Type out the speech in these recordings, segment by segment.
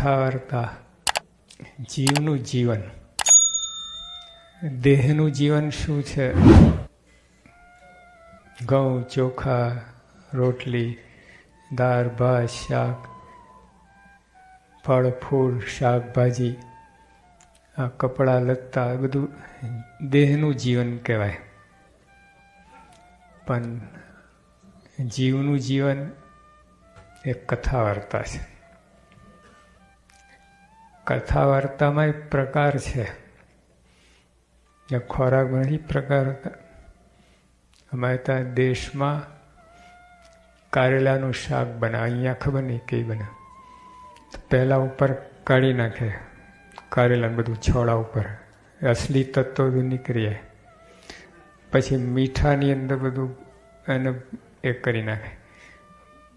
કથા વાર્તા. જીવનું જીવન, દેહનું જીવન શું છે? ઘઉં, ચોખા, રોટલી, દાળ, ભાત, શાક, ફળ ફૂલ, શાકભાજી, આ કપડાં લત્તા, બધું દેહનું જીવન કહેવાય. પણ જીવનું જીવન એ કથા વાર્તા છે. કથા વાર્તામાં એક પ્રકાર છે. ખોરાકમાં નથી પ્રકાર હતા. અમારે ત્યાં દેશમાં કારેલાનું શાક બનાવે, અહીંયા ખબર નહીં કઈ બનાવે. પહેલાં ઉપર કાઢી નાખે કારેલા, બધું છોડા ઉપર અસલી તત્વો નીકળી જાય. પછી મીઠાની અંદર બધું એને એ કરી નાખે.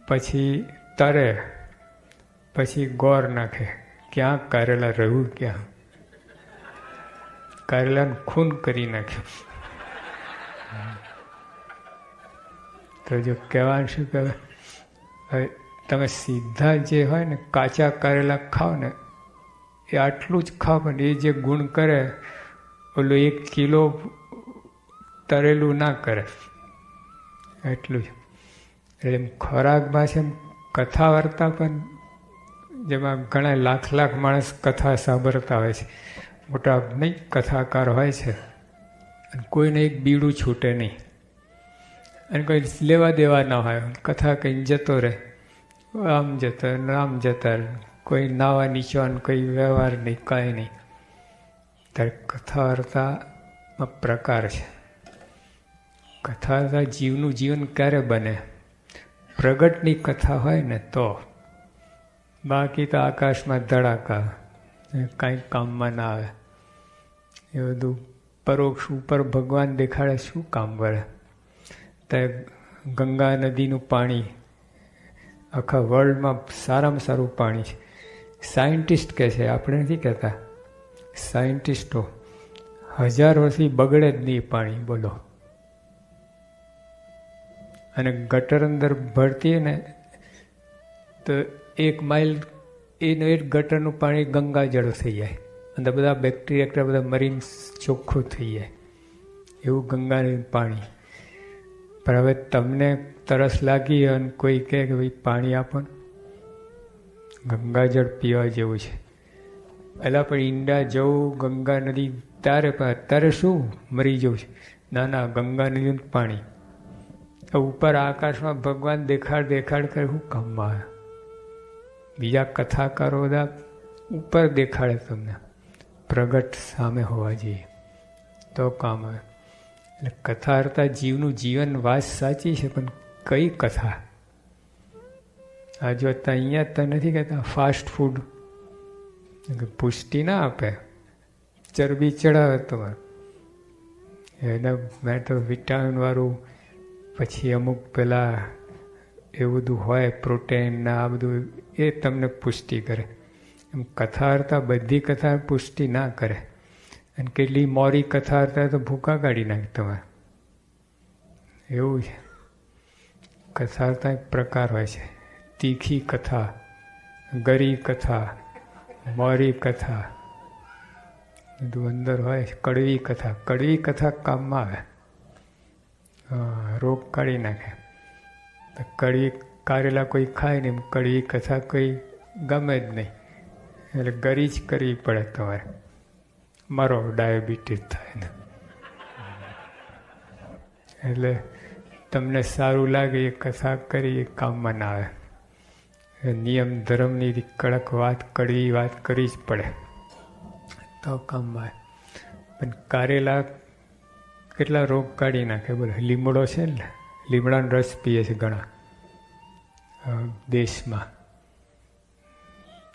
પછી તરે, પછી ગોળ નાખે. ક્યાં કારેલા રહ્યું, ક્યાં કારેલાનું ખૂન કરી નાખ્યું. તો જો કહેવાનું શું કહેવાય, હવે તમે સીધા જે હોય ને કાચા કારેલા ખાઓ ને એ આટલું જ ખાઓ, પણ એ જે ગુણ કરે ઓલું 1 કિલો તરેલું ના કરે એટલું જ. એટલે એમ ખોરાકમાં છે, એમ કથા વાર્તા પણ જેમાં ઘણા લાખ માણસ કથા સાંભળતા હોય છે. મોટા નહીં કથાકાર હોય છે, અને કોઈને એક બીડું છૂટે નહીં, અને કોઈ લેવા દેવા ના હોય. કથા કંઈ જતો રહે, આમ જતા આમ જતા, કોઈ નાવા નીચવાનું કોઈ વ્યવહાર નહીં, કાંઈ નહીં. ત્યારે કથા વાર્તામાં પ્રકાર છે. કથા વાર્તા જીવનું જીવન ક્યારે બને? પ્રગટની કથા હોય ને તો. બાકી તો આકાશમાં ધડાકા, કાંઈ કામમાં ના આવે. એ બધું પરોક્ષ ઉપર ભગવાન દેખાડે, શું કામ કરે? તે ગંગા નદીનું પાણી આખા વર્લ્ડમાં સારામાં સારું પાણી છે. સાયન્ટિસ્ટ કહે છે, આપણે નથી કહેતા. સાયન્ટિસ્ટો 1000 વર્ષથી બગડે જ નહીં પાણી, બોલો. અને ગટર અંદર ભરતી ને તો 1 માઇલ એનું એક ગટરનું પાણી ગંગાજળ થઈ જાય, અંદર બધા બેક્ટેરિયા બધા મરીને ચોખ્ખું થઈ જાય, એવું ગંગાનું પાણી. પણ હવે તમને તરસ લાગી અને કોઈ કહે કે ભાઈ પાણી આપો, ગંગાજળ પીવા જેવું છે. પહેલાં પણ ઈંડા જવું ગંગા નદી ત્યારે, પણ અત્યારે શું મરી જવું છે? ના ના, ગંગા નદીનું પાણી. ઉપર આકાશમાં ભગવાન દેખાડ કરે, શું કામમાં આવે? બીજા કથાકારો બધા ઉપર દેખાડે તમને, પ્રગટ સામે હોવા જોઈએ તો કામ આવે. એટલે કથા વાર્તા જીવનું જીવન વાત સાચી છે, પણ કઈ કથા? આ જો અહીંયા તો નથી કહેતા ફાસ્ટ ફૂડ પુષ્ટિ ના આપે, ચરબી ચડાવે તમારે. એના મેં તો વિટામિનવાળું, પછી અમુક પેલા એવું બધું હોય પ્રોટીન ના, આ બધું એ તમને પુષ્ટિ કરે. એમ કથા વાર્તા બધી કથા પુષ્ટિ ના કરે. અને કેટલી મોરી કથા વાર્તા તો ભૂકા કાઢી નાખે તમારે, એવું છે. કથા વાર્તા એક પ્રકાર હોય છે. તીખી કથા, ગરી કથા, મોરી કથા, બધું અંદર હોય. કડવી કથા કામમાં આવે, રોગ કાઢી નાખે. કડવી કારેલા કોઈ ખાય નહીં, કડવી કથા કોઈ ગમે જ નહીં, એટલે ગરી જ કરવી પડે તમારે. મારો ડાયાબિટીસ થાય ને એટલે તમને સારું લાગે એ કથા કરી એ કામમાં ના આવે. નિયમ ધર્મની કડક વાત, કડવી વાત કરવી જ પડે તો કામમાં આવે. પણ કારેલા કેટલા રોગ કાઢી નાખે, બોલો. લીમડો છે ને, લીમડાનો રસ પીએ છે ઘણા દેશમાં.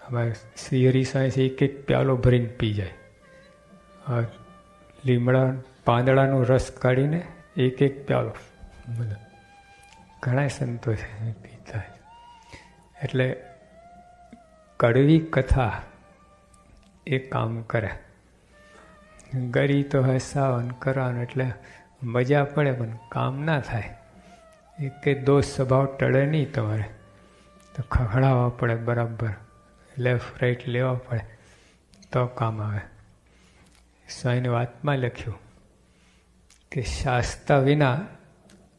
અમારે શ્રી હરિ સાંઈ 1 પ્યાલો ભરીને પી જાય. લીમડા પાંદડાનો રસ કાઢીને 1 પ્યાલો, ઘણા સંતો છે પીતા. એટલે કડવી કથા એ કામ કરે. ગરી તો હસાવન કરવાનું એટલે મજા પડે, પણ કામ ના થાય. એક દોષ સ્વભાવ ટળે નહીં તમારે, તો ખખડાવવા પડે બરાબર. લેફ્ટ રાઈટ લેવા પડે તો કામ આવે. સ્વામીની વાતમાં લખ્યું કે શાસ્તા વિના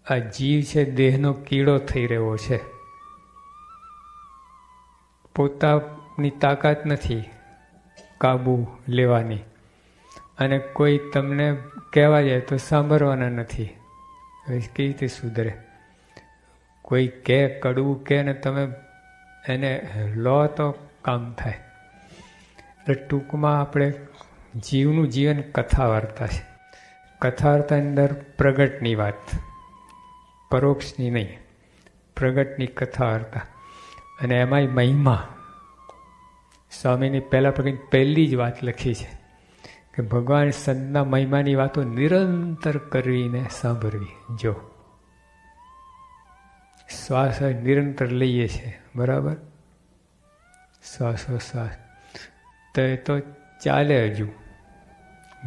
આ જીવ છે દેહનો કીડો થઈ રહ્યો છે. પોતાની તાકાત નથી કાબુ લેવાની, અને કોઈ તમને કહેવા જાય તો સાંભળવાના નથી. હવે કેવી રીતે સુધરે? કોઈ કહે, કડવું કહે ને તમે એને લો તો કામ થાય. એટલે ટૂંકમાં આપણે જીવનું જીવન કથા વાર્તા છે. કથા વાર્તાની અંદર પ્રગટની વાત, પરોક્ષની નહીં, પ્રગટની કથા વાર્તા. અને એમાંય મહિમા. સ્વામીની પહેલી જ વાત લખી છે કે ભગવાન સંતના મહિમાની વાતો નિરંતર કરવીને સાંભળવી. જો શ્વાસ નિરંતર લઈએ છે, બરાબર, શ્વાસોશ્વાસ, તો એ તો ચાલે. હજુ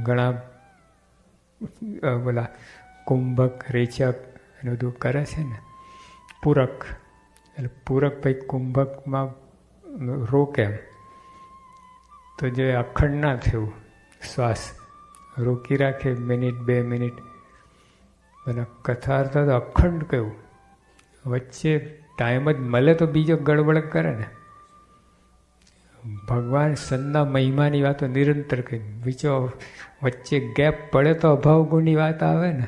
ઘણા બોલા કુંભક, રેચક એ બધું કરે છે ને, પૂરક. એટલે પૂરક ભાઈ કુંભકમાં રોકે, તો જે અખંડ ના થયું, શ્વાસ રોકી રાખે મિનિટ 2 મિનિટ. અને કથા અર્થાત અખંડ કહ્યું, વચ્ચે ટાઈમ જ મળે તો બીજો ગડબડ કરે ને. ભગવાન સંતના મહિમાની વાતો નિરંતર કહી, બીજો વચ્ચે ગેપ પડે તો અભાવ ગુણની વાત આવે ને.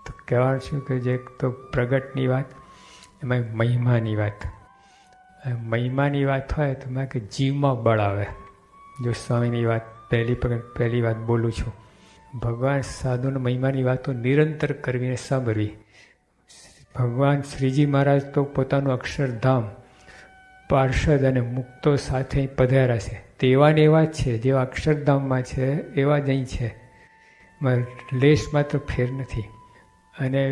તો કહેવાનું છું કે જે તો પ્રગટની વાત, એમાં મહિમાની વાત. મહિમાની વાત હોય તો મેં કે જીવમાં બળ આવે. જો સ્વામીની વાત પહેલી વાત બોલું છું, ભગવાન સાધુના મહિમાની વાતો નિરંતર કરવીને સાંભળવી. ભગવાન શ્રીજી મહારાજ તો પોતાનું અક્ષરધામ પાર્ષદ અને મુક્તો સાથે પધાર્યા છે. તેવા ને એવા જ છે, જેવા અક્ષરધામમાં છે એવા જ અહીં છે. લેશ માત્ર ફેર નથી. અને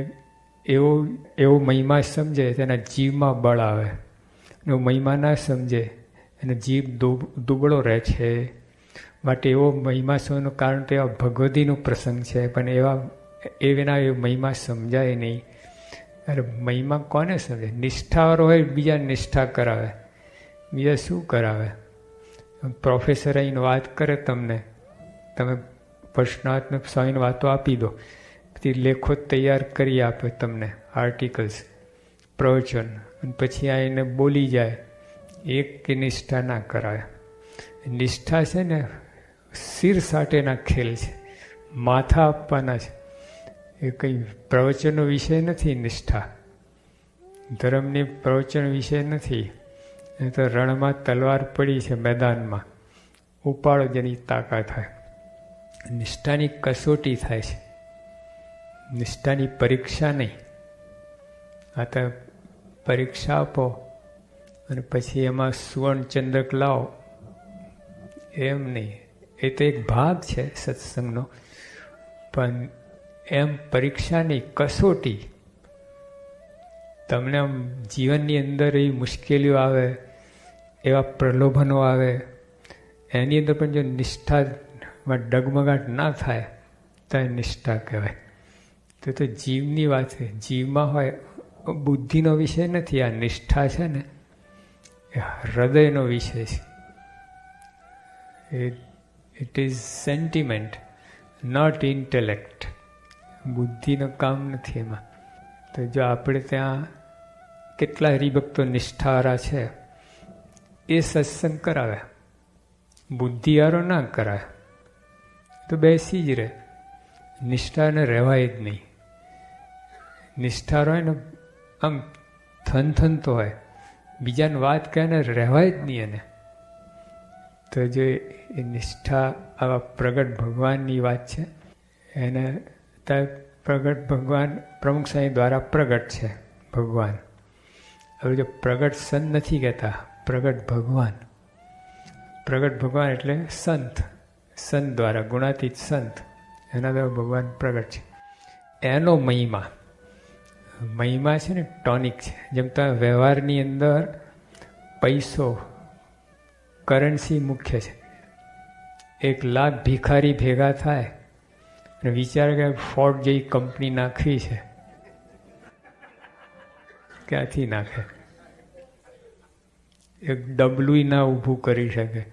એવો મહિમા સમજે તેના જીવમાં બળ આવે. એનો મહિમા ના સમજે અને જીવ દુબળો રહે છે. માટે એવો મહિમા સમજવાનું કારણ તો એવા ભગવદીનું પ્રસંગ છે, પણ એ વિના એ મહિમા સમજાય નહીં. અરે મહિમા કોને સમજે? નિષ્ઠાવાળો હોય બીજા નિષ્ઠા કરાવે, બીજા શું કરાવે? પ્રોફેસર આવીને વાત કરે તમને, તમે પ્રશ્નાત્મક સ્વામીની વાતો આપી દો, પછી લેખો તૈયાર કરી આપે તમને, આર્ટિકલ્સ, પ્રવચન, અને પછી આવીને બોલી જાય. એક કે નિષ્ઠા ના કરાવે. નિષ્ઠા છે ને શિર સાટેના ખેલ છે, માથા આપવાના છે. એ કંઈ પ્રવચનનો વિષય નથી. નિષ્ઠા ધર્મની પ્રવચન વિષય નથી. એ તો રણમાં તલવાર પડી છે, મેદાનમાં ઉપાડો જેની તાકાત થાય. નિષ્ઠાની કસોટી થાય છે, નિષ્ઠાની પરીક્ષા નહીં. આ તો પરીક્ષા આપો અને પછી એમાં સુવર્ણચંદ્રક લાવો, એમ નહીં. એ તો એક ભાગ છે સત્સંગનો, પણ એમ પરીક્ષા નહીં, કસોટી. તમને આમ જીવનની અંદર એવી મુશ્કેલીઓ આવે, એવા પ્રલોભનો આવે, એની અંદર પણ જો નિષ્ઠામાં ડગમગાટ ના થાય તો એ નિષ્ઠા કહેવાય. તો જીવની વાત છે. જીવમાં હોય, બુદ્ધિનો વિષય નથી. આ નિષ્ઠા છે ને એ હૃદયનો વિષય છે. It is sentiment, not intellect. બુદ્ધિનું કામ નથી એમાં. તો જો આપણે ત્યાં કેટલા હરિભક્તો નિષ્ઠાવાળા છે, એ સત્સંગ કરાવે, બુદ્ધિવાળો ના કરાવે તો બેસી જ રહે. નિષ્ઠાને રહેવાય જ નહીં. નિષ્ઠા હોય ને આમ થનથનતો હોય, બીજાને વાત કહે ને રહેવાય જ નહીં એને. તો જે એ નિષ્ઠા આવા પ્રગટ ભગવાનની વાત છે, એને પ્રગટ ભગવાન પ્રમુખ સ્વામી દ્વારા પ્રગટ છે ભગવાન. હવે જો પ્રગટ સંત નથી કહેતા, પ્રગટ ભગવાન. પ્રગટ ભગવાન એટલે સંત, સંત દ્વારા, ગુણાતીત સંત, એના દ્વારા ભગવાન પ્રગટ છે. એનો મહિમા, મહિમા છે ને ટોનિક છે. જેમ તમે વ્યવહારની અંદર પૈસો, કરન્સી મુખ્ય છે. 1 લાખ ભિખારી ભેગા થાય અને વિચાર કે ફોર્ડ જેવી કંપની નાખવી છે, ક્યાંથી નાખે? એક ડબલું ના ઊભું કરી શકે,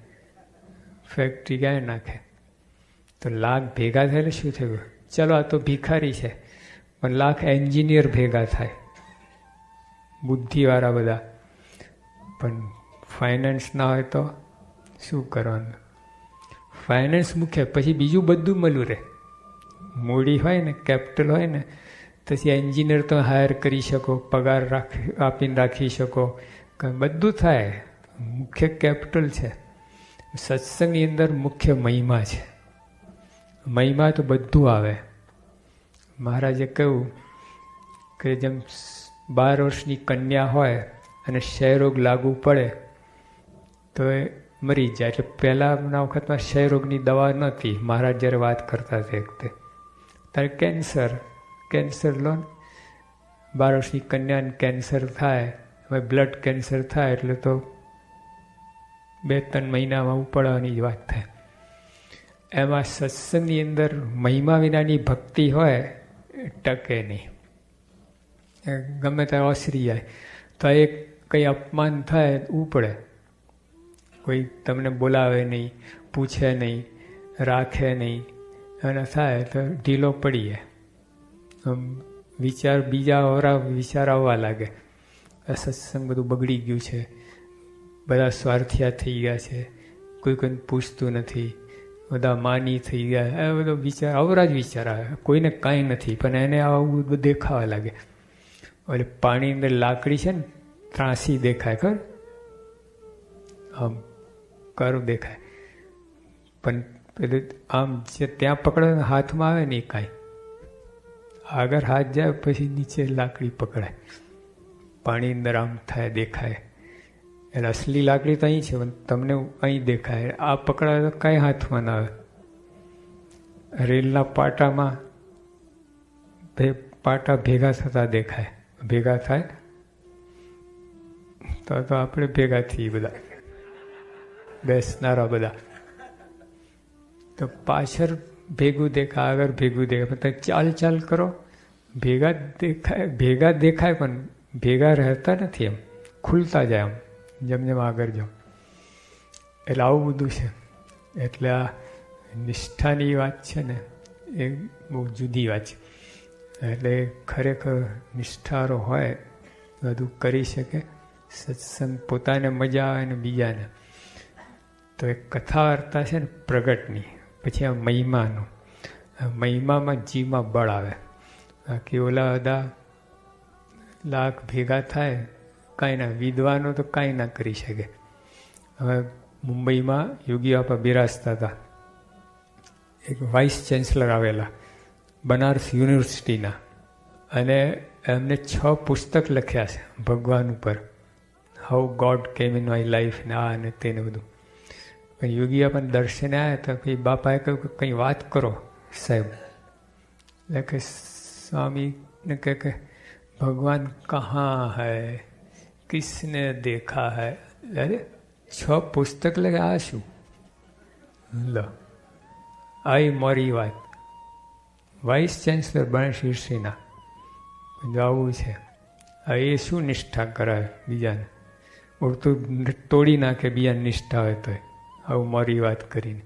ફેક્ટરી ક્યાંય નાખે. તો લાખ ભેગા થાય એટલે શું થયું? ચલો આ તો ભિખારી છે, પણ લાખ એન્જિનિયર ભેગા થાય, બુદ્ધિવાળા બધા. પણ ફાઇનાન્સ ના હોય તો શું કરવાનું? ફાઇનાન્સ મુખ્ય, પછી બીજું બધું મળ્યું રહે. મૂડી હોય ને, કેપિટલ હોય ને, પછી એન્જિનિયર તો હાયર કરી શકો, પગાર આપીને રાખી શકો, બધું થાય. મુખ્ય કેપિટલ છે. સત્સંગની અંદર મુખ્ય મહિમા છે. મહિમા તો બધું આવે. મહારાજે કહ્યું કે જેમ 12 વર્ષની કન્યા હોય અને ક્ષયરોગ લાગુ પડે તો એ મરી જાય. એટલે પહેલાંના વખતમાં ક્ષયરોગની દવા નહોતી. મહારાજ જ્યારે વાત કરતા તે વખતે તારે કેન્સર લો ને, 12 વર્ષની કન્યાને કેન્સર થાય, હવે બ્લડ કેન્સર થાય એટલે તો 2-3 મહિનામાં ઉપાડવાની જ વાત થાય. એમાં સત્સંગની અંદર મહિમા વિનાની ભક્તિ હોય ટકે નહીં. ગમે ત્યારે ઓસરી જાય તો એક કંઈ અપમાન થાય ઉપડે. કોઈ તમને બોલાવે નહીં, પૂછે નહીં, રાખે નહીં, અને થાય તો ઢીલો પડી જાય. વિચાર બીજા ઓરા વિચાર આવવા લાગે. સત્સંગ બધું બગડી ગયું છે, બધા સ્વાર્થિયા થઈ ગયા છે, કોઈ કોઈને પૂછતું નથી, બધા માની થઈ ગયા. એ બધો વિચાર અવરા જ વિચાર આવે. કોઈને કાંઈ નથી પણ એને આવું બધું દેખાવા લાગે. એટલે પાણી અંદર લાકડી છે ને, ત્રાસી દેખાય, ખબર આમ કરું દેખાય, પણ પેલું આમ જે ત્યાં પકડે હાથમાં આવે નહીં કાંઈ. આગળ હાથ જાય પછી નીચે લાકડી પકડાય, પાણી અંદર આમ થાય દેખાય. એટલે અસલી લાકડી તો અહીં છે પણ તમને અહીં દેખાય. આ પકડાય તો કાંઈ હાથમાં ના આવે. રેલના પાટામાં પાટા ભેગા થતા દેખાય. ભેગા થાય તો આપણે ભેગા થઈએ બધા બેસનારા બધા. તો પાછળ ભેગું દેખાય, આગળ ભેગું દેખાય, પણ ચાલ કરો ભેગા દેખાય પણ ભેગા રહેતા નથી. એમ ખુલતા જાય આમ જેમ આગળ જાઓ. એટલે આવું બધું છે. એટલે આ નિષ્ઠાની વાત છે ને એ બહુ જુદી વાત છે. એટલે ખરેખર નિષ્ઠારો હોય બધું કરી શકે. સત્સંગ પોતાને મજા આવે ને બીજાને. તો એક કથા વાર્તા છે ને પ્રગટની, પછી આ મહિમાનું. મહિમામાં જીવમાં બળ આવે. બાકી ઓલા બધા લાખ ભેગા થાય કાંઈ ના, વિદ્વાનો તો કાંઈ ના કરી શકે. હવે મુંબઈમાં યોગી બાપા બિરાજતા હતા. એક વાઇસ ચાન્સલર આવેલા બનારસ યુનિવર્સિટીના, અને એમને 6 પુસ્તક લખ્યા છે ભગવાન ઉપર. હાઉ ગોડ કેમ ઇન માય લાઈફ ને આ અને તેને બધું. પણ યોગી બાપાને દર્શને આવ્યા તો પછી બાપાએ કહ્યું કે કંઈ વાત કરો સાહેબ. એટલે કે સ્વામીને કહે કે ભગવાન કहाँ है, કિસને દેખા હૈ. અરે 6 પુસ્તક લખે, આ શું? લો આઈ મારી વાત. વાઇસ ચાન્સલર બનારસ યુનિવર્સિટીના આવું છે. આ એ શું નિષ્ઠા કરાવે બીજાને? ઉડતું તોડી નાખે બીજાને નિષ્ઠા હોય તો. આવું મારી વાત કરીને.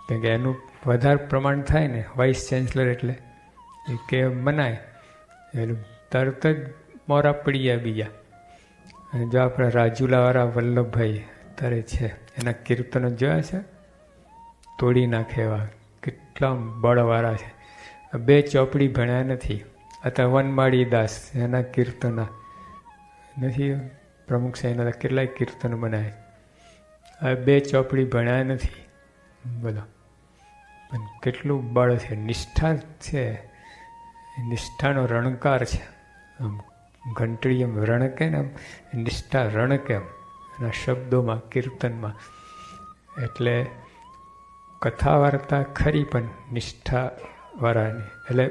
કેમ કે એનું વધારે પ્રમાણ થાય ને વાઇસ ચાન્સલર એટલે એ કે મનાય એટલે તરત જ મોરા પડી જાય બીજા. અને જો આપણા રાજુલાવાળા વલ્લભભાઈ અત્યારે છે, એના કીર્તનો જોયા છે, તોડી નાખે એવા, કેટલા બળવાળા છે. 2 ચોપડી ભણ્યા નથી. અત્યારે વનમાળી દાસ એના કીર્તના નથી, પ્રમુખ સાહેબના કેટલાય કીર્તન બનાવે. હવે 2 ચોપડી ભણ્યા નથી બધા, પણ કેટલું બળ છે. નિષ્ઠા છે, નિષ્ઠાનો રણકાર છે. આમ ઘંટડી એમ રણકે ને આમ નિષ્ઠા રણકે એમ એના શબ્દોમાં, કીર્તનમાં. એટલે કથા વાર્તા ખરી પણ નિષ્ઠાવાળાની. એટલે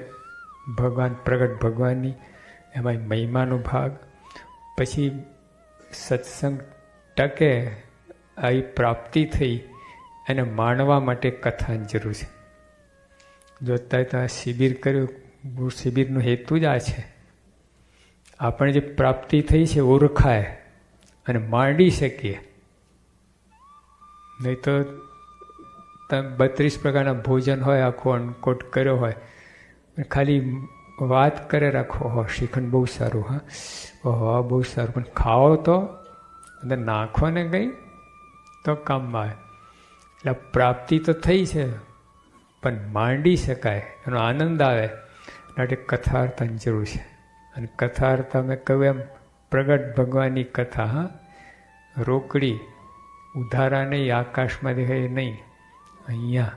ભગવાન પ્રગટ ભગવાનની એમાં મહિમાનો ભાગ. પછી સત્સંગ ટકે, આવી પ્રાપ્તિ થઈ, એને માણવા માટે કથાની જરૂર છે. જો અત્યારે તો આ શિબિર કર્યું, શિબિરનો હેતુ જ આ છે. આપણે જે પ્રાપ્તિ થઈ છે ઓળખાય, અને માંડી શકીએ. નહીં તો તમે 32 પ્રકારના ભોજન હોય, આખો અન્નકોટ કર્યો હોય, ખાલી વાત કરે રાખો, હો શ્રીખંડ બહુ સારું, હા ઓહો બહુ સારું, પણ ખાઓ તો અંદર નાખો ને કંઈ તો કામમાં આવે. એટલે પ્રાપ્તિ તો થઈ છે, પણ માંડી શકાય, એનો આનંદ આવે માટે કથાર્થની જરૂર છે. અને કથાર્થ મેં કહ્યું એમ પ્રગટ ભગવાનની કથા, હા રોકડી ઉધારા નહીં, આકાશમાં દેખાય નહીં, અહીંયા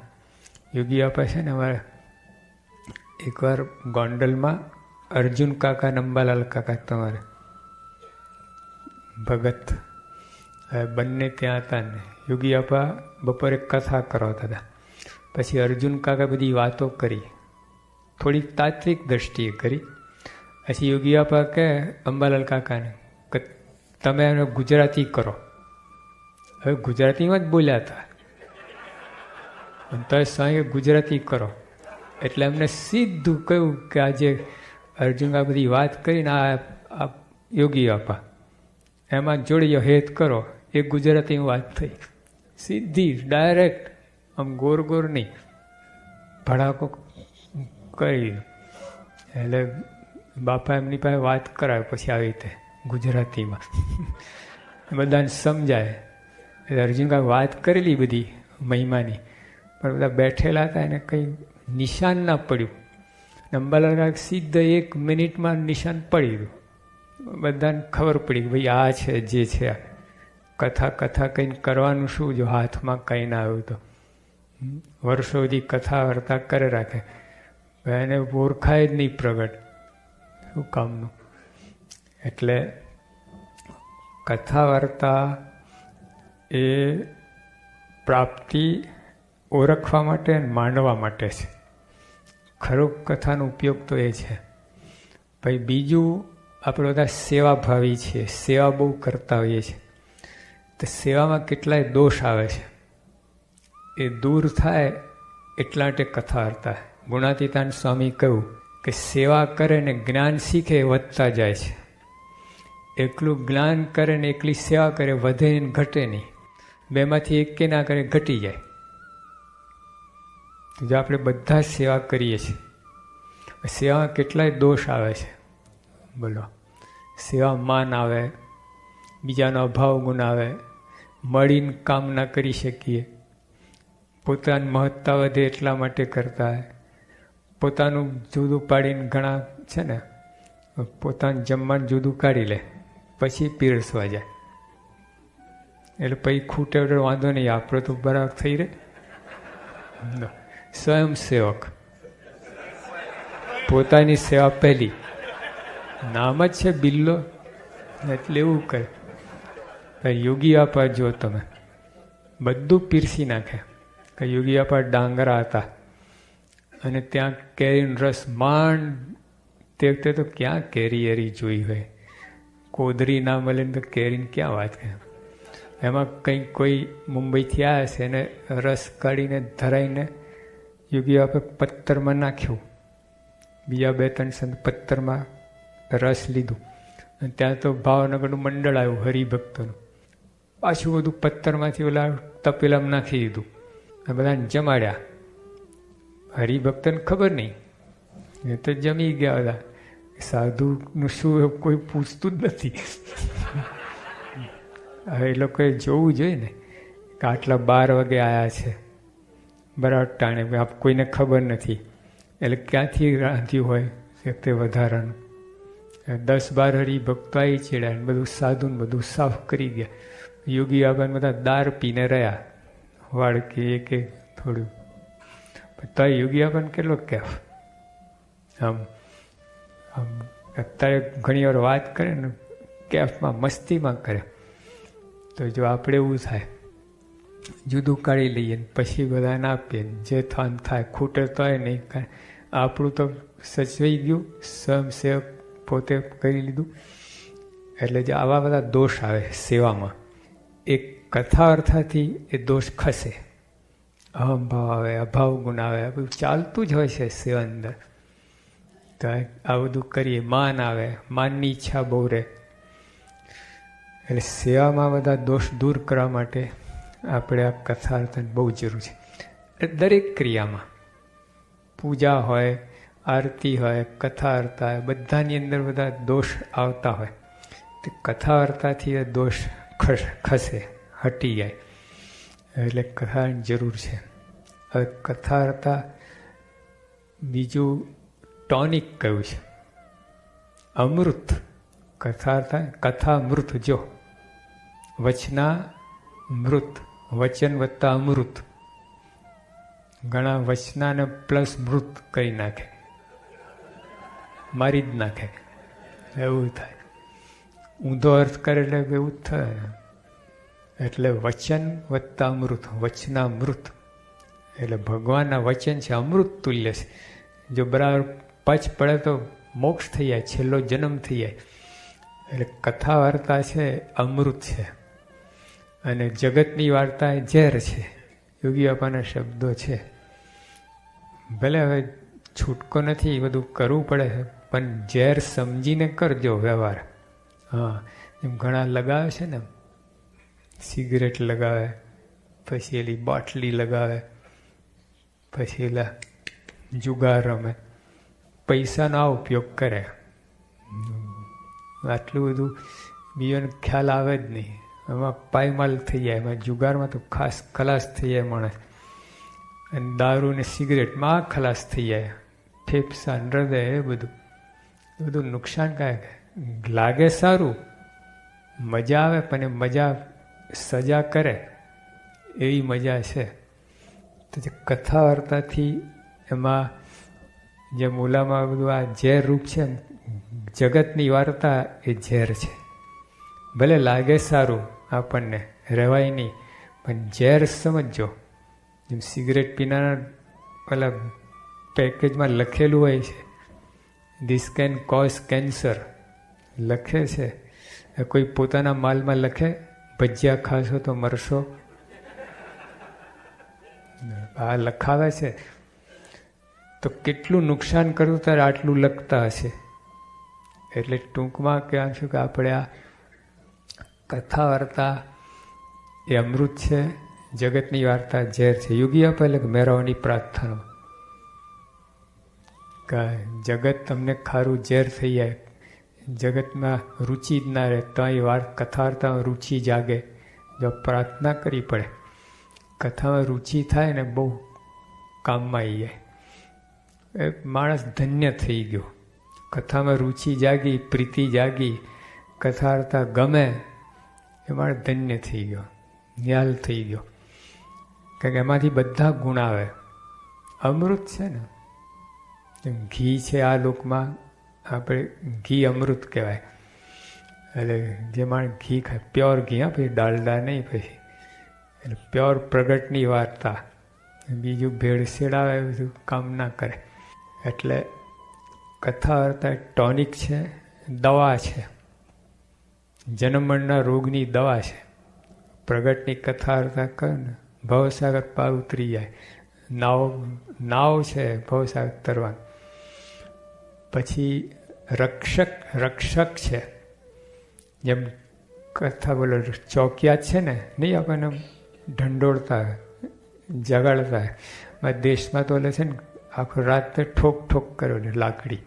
યોગી આપે છે ને. અમારે એકવાર ગોંડલમાં અર્જુન કાકા, અંબાલાલ કાકા તમારે ભગત બંને ત્યાં હતા ને. યોગી આપા બપોરે કથા કરાવતા હતા. પછી અર્જુન કાકા બધી વાતો કરી, થોડીક તાત્વિક દ્રષ્ટિએ કરી. પછી યોગી આપા કહે અંબાલાલ કાકાને કે તમે એને ગુજરાતી કરો. હવે ગુજરાતીમાં જ બોલ્યા હતા, તો સ્વામી ગુજરાતી કરો. એટલે એમને સીધું કહ્યું કે આજે અર્જુન આ બધી વાત કરીને આ યોગી આપા એમાં જોડીઓ હેત કરો, એ ગુજરાતીમાં વાત થઈ. સીધી ડાયરેક્ટ, આમ ગોર ગોર નહીં, ભડાકો કરી. એટલે બાપા એમની પાસે વાત કરાવે પછી આવી રીતે ગુજરાતીમાં બધાને સમજાય. એટલે અર્જુન કાંઈ વાત કરેલી બધી મહિમાની, પણ બધા બેઠેલા હતા એને કંઈ નિશાન ના પડ્યું. અંબાલાલ સીધા 1 મિનિટમાં નિશાન પડી ગયું. બધાને ખબર પડી કે ભાઈ આ છે જે છે. કથા કંઈ કરવાનું શું જો હાથમાં કંઈ ના આવ્યું તો. વર્ષો સુધી કથા વાર્તા કરે રાખે, એને ઓળખાય જ નહીં પ્રગટ, શું કામનું. એટલે કથા વાર્તા એ પ્રાપ્તિ ઓળખવા માટે અને માંડવા માટે છે. ખરો કથાનો ઉપયોગ તો એ છે. ભાઈ બીજું, આપણે બધા સેવાભાવી છીએ, સેવા બહુ કરતા હોઈએ છીએ, તો સેવામાં કેટલાય દોષ આવે છે, એ દૂર થાય એટલા માટે કથા વાર્તા. ગુણાતીતાન સ્વામી કહ્યું કે સેવા કરે ને જ્ઞાન શીખે વધતા જાય છે. એકલું જ્ઞાન કરે ને એકલી સેવા કરે વધે ને ઘટે નહીં. બેમાંથી એક કે ના કરે ઘટી જાય. જો આપણે બધા જ સેવા કરીએ છીએ, સેવામાં કેટલાય દોષ આવે છે. બોલો, સેવા માન આવે, બીજાનો અભાવ ગુણ આવે, મળીને કામ ના કરી શકીએ, પોતાની મહત્તા વધે એટલા માટે કરતા હોય, પોતાનું જુદું પાડીને ઘણા છે ને પોતાનું જમવાનું જુદું કાઢી લે પછી પીરસવા જાય. એટલે પછી ખૂટે વાંધો નહીં, આપણે તો બરાબર થઈ રહે. સ્વયંસેવક, પોતાની સેવા પહેલી, નામ જ છે બિલ્લો, એટલે એવું કરે. યોગી આપા જો તમે બધું પીરસી નાખે. કે યોગી આપા ડાંગરા હતા અને ત્યાં કેરીનો રસ માંડ, તે વખતે તો ક્યાં કેરી એરી જોઈ હોય, કોદરી ના મળે ને તો કેરીને ક્યાં વાત કરે. એમાં કંઈક કોઈ મુંબઈથી આવ્યા છે એને રસ કાઢીને ધરાઈને યોગી આપે પથ્થરમાં નાખ્યું. બીજા 2-3 સંત પથ્થરમાં રસ લીધું, અને ત્યાં તો ભાવનગરનું મંડળ આવ્યું હરિભક્તોનું. પાછું બધું પથ્થરમાંથી ઓલા તપેલામાં નાખી દીધું અને બધાને જમાડ્યા. હરિભક્તને ખબર નહીં, એ તો જમી ગયા બધા. સાધુનું શું કોઈ પૂછતું જ નથી. હવે એ લોકોએ જોવું જોઈએ ને કે આટલા 12 વાગે આવ્યા છે, બરાબર ટાણે, કોઈને ખબર નથી, એટલે ક્યાંથી રાંધ્યું હોય તે વધારાનું. 10-12 હરિભક્તો આવી ચડ્યા, બધું સાધુને બધું સાફ કરી ગયા. યોગી બાબાને બધા દાર પીને રહ્યા, વાડકી એક થોડું. તો યોગી બાબાને કેટલો કેફ. આમ અત્યારે ઘણી વાર વાત કરે ને કેફમાં મસ્તીમાં કરે. તો જો આપણે એવું થાય, જુદું કાઢી લઈએ ને પછી બધાને આપીએ, જે થવાનું થાય, ખૂટે તો નહીં કાંઈ. આપણું તો સચવાઈ ગયું, સ્વયંસેવક પોતે કરી લીધું. એટલે જે આવા બધા દોષ આવે સેવામાં, એ કથા અર્થાથી એ દોષ ખસે. અહંભાવ આવે, અભાવ ગુણ આવે, આ બધું ચાલતું જ હોય છે સેવા અંદર. તો આ બધું કરીએ, માન આવે, માનની ઈચ્છા બહુ રહે. એટલે સેવામાં બધા દોષ દૂર કરવા માટે આપણે આ કથાર્થની બહુ જરૂર છે. દરેક ક્રિયામાં પૂજા હોય, આરતી હોય, કથા વાર્તા હોય, બધાની અંદર બધા દોષ આવતા હોય. તે કથા વાર્તાથી એ દોષ ખસે, હટી જાય. એટલે કથાની જરૂર છે. હવે કથા વાર્તા બીજું ટોનિક કયું છે? અમૃત. કથા મૃત. જો વચના મૃત, વચન વત્તા અમૃત. ઘણા વચનાને પ્લસ મૃત કરી નાખે, મારી જ નાખે, એવું થાય. ઊંધો અર્થ કરે એટલે એવું જ થાય. એટલે વચન વત્તા અમૃત, વચના મૃત. એટલે ભગવાનના વચન છે અમૃત તુલ્ય છે. જો બરાબર પચ પડે તો મોક્ષ થઈ જાય, છેલ્લો જન્મ થઈ જાય. એટલે કથા વાર્તા છે અમૃત છે, અને જગતની વાર્તા એ ઝેર છે. યોગી બાપાના શબ્દો છે. ભલે હવે છૂટકો નથી, એ બધું કરવું પડે છે, પણ ઝેર સમજીને કરજો વ્યવહાર. હા, એમ ઘણા લગાવે છે ને, સિગરેટ લગાવે, પછી એલી બાટલી લગાવે, પછી એલા જુગાર રમે, પૈસાનો આ ઉપયોગ કરે. આટલું બધું બીજાને ખ્યાલ આવે જ નહીં. એમાં પાયમાલ થઈ જાય. એમાં જુગારમાં તો ખાસ ખલાસ થઈ જાય માણસ. અને દારૂ ને સિગરેટમાં ખલાસ થઈ જાય. ફેફસા, હૃદય, એ બધું નુકસાનકારક. લાગે સારું, મજા આવે, પણ એ મજા સજા કરે એવી મજા છે. તો જે કથા વાર્તાથી એમાં જે મૂલામાં બધું આ ઝેર રૂપ છે, જગતની વાર્તા એ ઝેર છે. ભલે લાગે સારું, આપણને રહેવાય નહીં, પણ ઝેર સમજો. જેમ સિગરેટ પીનારા પેલા પેકેજમાં લખેલું હોય છે, ધીસ કેન કોઝ કેન્સર લખે છે. કોઈ પોતાના માલમાં લખે ભજીયા ખાશો તો મરશો, આ લખાવે છે. તો કેટલું નુકસાન કરવું ત્યારે આટલું લખતા હશે. એટલે ટૂંકમાં કહેવાનું છું કે આપણે આ કથા વાર્તા એ અમૃત છે, જગતની વાર્તા ઝેર છે. યોગી આપે એટલે મેરાઓની પ્રાર્થના કે જગત તમને ખારું ઝેર થઈ જાય, જગતમાં રુચિ જ ના રહે, તો એ કથા વાર્તામાં રુચિ જાગે. જો પ્રાર્થના કરવી પડે, કથામાં રુચિ થાય ને બહુ કામમાં આવી જાય. એ માણસ ધન્ય થઈ ગયો. કથામાં રુચિ જાગી, પ્રીતિ જાગી, કથા વાર્તા ગમે, એ માણસ ધન્ય થઈ ગયો, નિહાલ થઈ ગયો. કારણ કે એમાંથી બધા ગુણ આવે. અમૃત છે ને, ઘી છે આ લોકમાં, આપણે ઘી અમૃત કહેવાય. એટલે જે માણસ ઘી ખાય, પ્યોર ઘી, હા પછી ડાલડા નહીં, પછી એટલે પ્યોર પ્રગટની વાર્તા. બીજું ભેળસેળ આવે એ બધું કામ ના કરે. એટલે કથા વાર્તા ટોનિક છે, દવા છે, જન્મમરણના રોગની દવા છે. પ્રગટની કથા વાર્તા કરે ને ભવસાગર પાર ઉતરી જાય. નાવ છે ભવસાગર તરવાનું. પછી રક્ષક છે. જેમ કથા બોલો ચોકિયાત છે ને, નહીં આપણને ઢંઢોળતા જગાડતા. દેશમાં તો એટલે છે ને આખો રાત ઠોક ઠોક કર્યો ને લાકડી,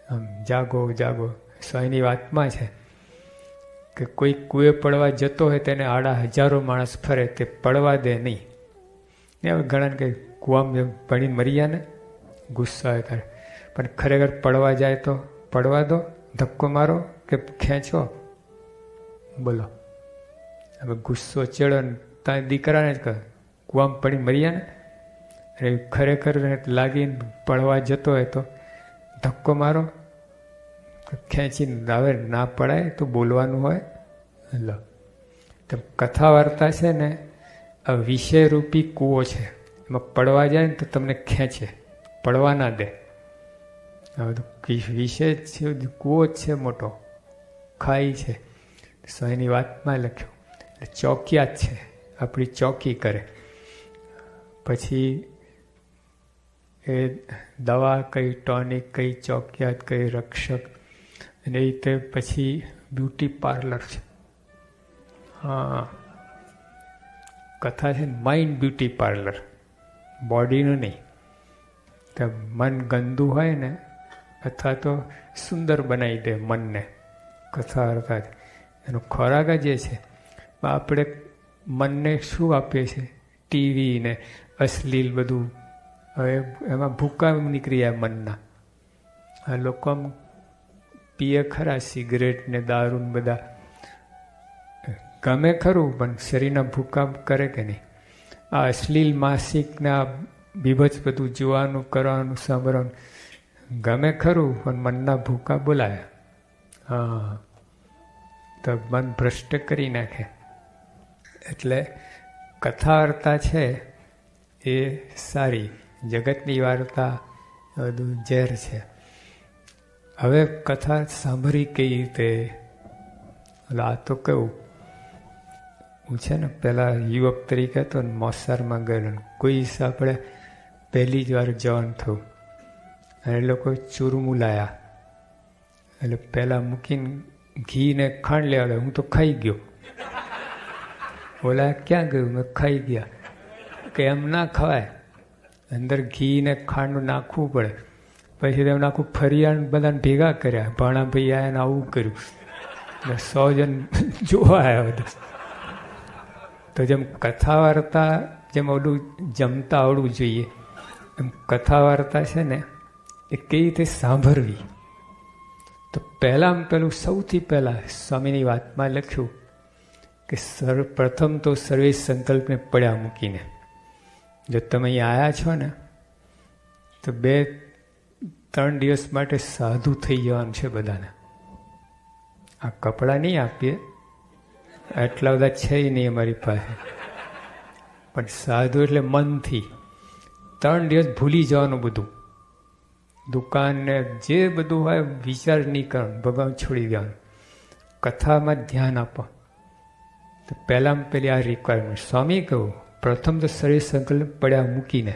આમ જાગો જાગો. સ્વામીની વાતમાં છે કે કોઈ કૂએ પડવા જતો હોય તેને આડા હજારો માણસ ફરે, તે પડવા દે નહીં. ને હવે ઘણાને કંઈ કૂવામાં પડીને મરી જાય ને ગુસ્સા હોય ત્યારે, પણ ખરેખર પડવા જાય તો પડવા દો, ધક્કો મારો કે ખેંચો, બોલો. હવે ગુસ્સો ચડ્યો ને ત્યાં દીકરાને જ કહે કૂવામાં પડીને મરી જાય ને, અને ખરેખર લાગીને પડવા જતો હોય તો ધક્કો મારો, ખેંચીને આવે. ના પડાય તો બોલવાનું હોય. લો, તો કથા વાર્તા છે ને આ વિષયરૂપી કૂવો છે. એમાં પડવા જાય ને તો તમને ખેંચે, પડવા ના દે. આ બધું વિષય છે, કૂવો જ છે મોટો, ખાઈ છે. સ્વામીની વાતમાં લખ્યું. એટલે ચોકિયાત છે, આપણી ચોકી કરે. પછી એ દવા કઈ, ટોનિક કઈ, ચોકિયાત કઈ, રક્ષક, અને એ રીતે પછી બ્યુટી પાર્લર છે. હા, કથા છે માઇન્ડ બ્યુટી પાર્લર, બોડીનું નહીં. તો મન ગંદુ હોય ને અથવા તો સુંદર બનાવી દે મનને કથા અર્થાત. એનો ખોરાક જ એ છે. આપણે મનને શું આપીએ છીએ? ટીવી ને અશ્લીલ બધું. હવે એમાં ભૂકા નીકળી જાય મનના. આ લોકો આમ પીએ ખરા સિગરેટ ને દારૂ ને બધા, ગમે ખરું પણ શરીરના ભૂકા કરે કે નહીં? આ અશ્લીલ માસિકના બીભત્સ બધું જોવાનું કરવાનું સાંભળવાનું ગમે ખરું પણ મનના ભૂકા બોલાય. હા, તો મન ભ્રષ્ટ કરી નાખે. એટલે કથા વાર્તા છે એ સારી, જગતની વાર્તા બધું ઝેર છે. હવે કથા સાંભળી કઈ રીતે? એટલે આ તો કેવું, હું છે ને પહેલાં યુવક તરીકે હતો ને મોસારમાં ગયેલો, કોઈ આપણે પહેલી જ વાર જવાનું થયું અને એ લોકો ચૂરમું લાયા. એટલે પહેલાં મૂકીને ઘી ને ખાંડ લેવાડે, હું તો ખાઈ ગયો. બોલા ક્યાં ગયું? મેં ખાઈ ગયા. કે એમ ના ખવાય, અંદર ઘી ને ખાંડ નાખવું પડે. પછી તેમને આખું ફરિયાદ બધાને ભેગા કર્યા, ભાણાભાઈ આવ્યા ને આવું કર્યું. 100 જણ જોવા આવ્યા બધા. તો જેમ કથા વાર્તા જેમ ઓલું જમતા આવડવું જોઈએ, એમ કથા વાર્તા છે ને એ કઈ રીતે સાંભળવી. તો પહેલું સૌથી પહેલાં સ્વામીની વાતમાં લખ્યું કે પ્રથમ તો સર્વે સંકલ્પને પડ્યા મૂકીને, જો તમે અહીંયા આવ્યા છો ને તો 2-3 દિવસ માટે સાધુ થઈ જવાનું છે બધાને. આ કપડાં નહીં આપીએ, એટલા બધા છે નહીં અમારી પાસે, પણ સાધુ એટલે મનથી 3 દિવસ ભૂલી જવાનું બધું, દુકાન ને જે બધું હોય વિચાર નહીં કરવાનું, ભગવાન છોડી દેવાનું, કથામાં ધ્યાન આપો. તો પહેલાં પહેલી આ રિક્વાયરમેન્ટ સ્વામી કહું, પ્રથમ તો શરીર સંકલ્પ પડ્યા મૂકીને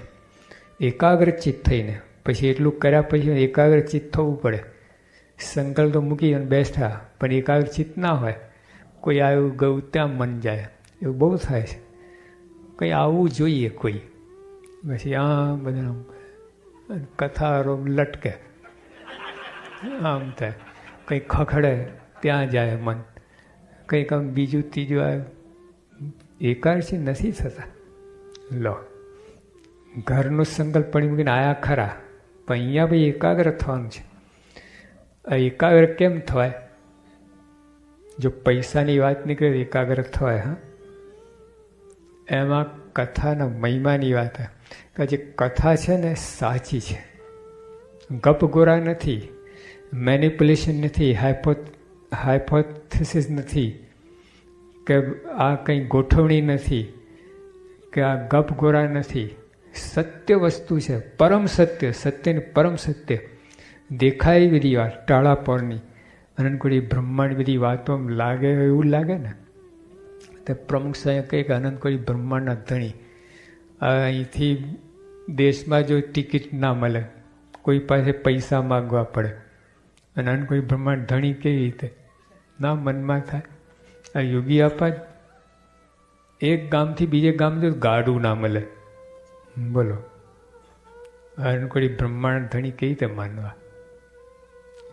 એકાગ્રચિત થઈને, પછી એટલું કર્યા પછી એકાગ્રચિત થવું પડે. સંકલ્પ તો મૂકી અને બેઠા પણ એકાગ્રચિત ના હોય, કોઈ આવ્યું ગયું ત્યાં મન જાય, એવું બહુ થાય છે. કંઈ આવવું જોઈએ કોઈ, પછી આ બધા કથારો લટકે, આમ થાય, કંઈ ખખડે ત્યાં જાય મન, કંઈક આમ બીજું ત્રીજું આવે, એકાગ્રચિત નથી થતા. લો, ઘરનો સંકલ્પ પડી મૂકીને આયા ખરા, પણ અહીંયા ભાઈ એકાગ્ર થવાનું છે. એકાગ્ર કેમ થવાય? જો પૈસાની વાત નીકળે એકાગ્ર થવાય. હા, એમાં કથાના મહિમાની વાત કે જે કથા છે ને સાચી છે, ગપગોરા નથી, મેનિપ્યુલેશન નથી, હાઇપોથેસિસ નથી, કે આ કંઈ ગોઠવણી નથી, કે આ ગપગોરા નથી. સત્ય વસ્તુ છે, પરમ સત્ય, સત્યની પરમ સત્ય. દેખાય બધી વાત ટાળાપોળની, અનંતકોટી બ્રહ્માંડ બધી વાતો લાગે એવું લાગે ને. તે પ્રમુખ સાહેબ કહે કે અનંતકોટી બ્રહ્માંડના ધણી, અહીંથી દેશમાં જો ટિકિટ ના મળે, કોઈ પાસે પૈસા માગવા પડે, અને અનંતકોટી બ્રહ્માંડ ધણી કેવી રીતે ના મનમાં થાય? આ યોગી આપા એક ગામથી બીજે ગામ જો ગાડું ના મળે, બોલો અનંતકોટી બ્રહ્માંડ ધણી કેવી રીતે માનવા?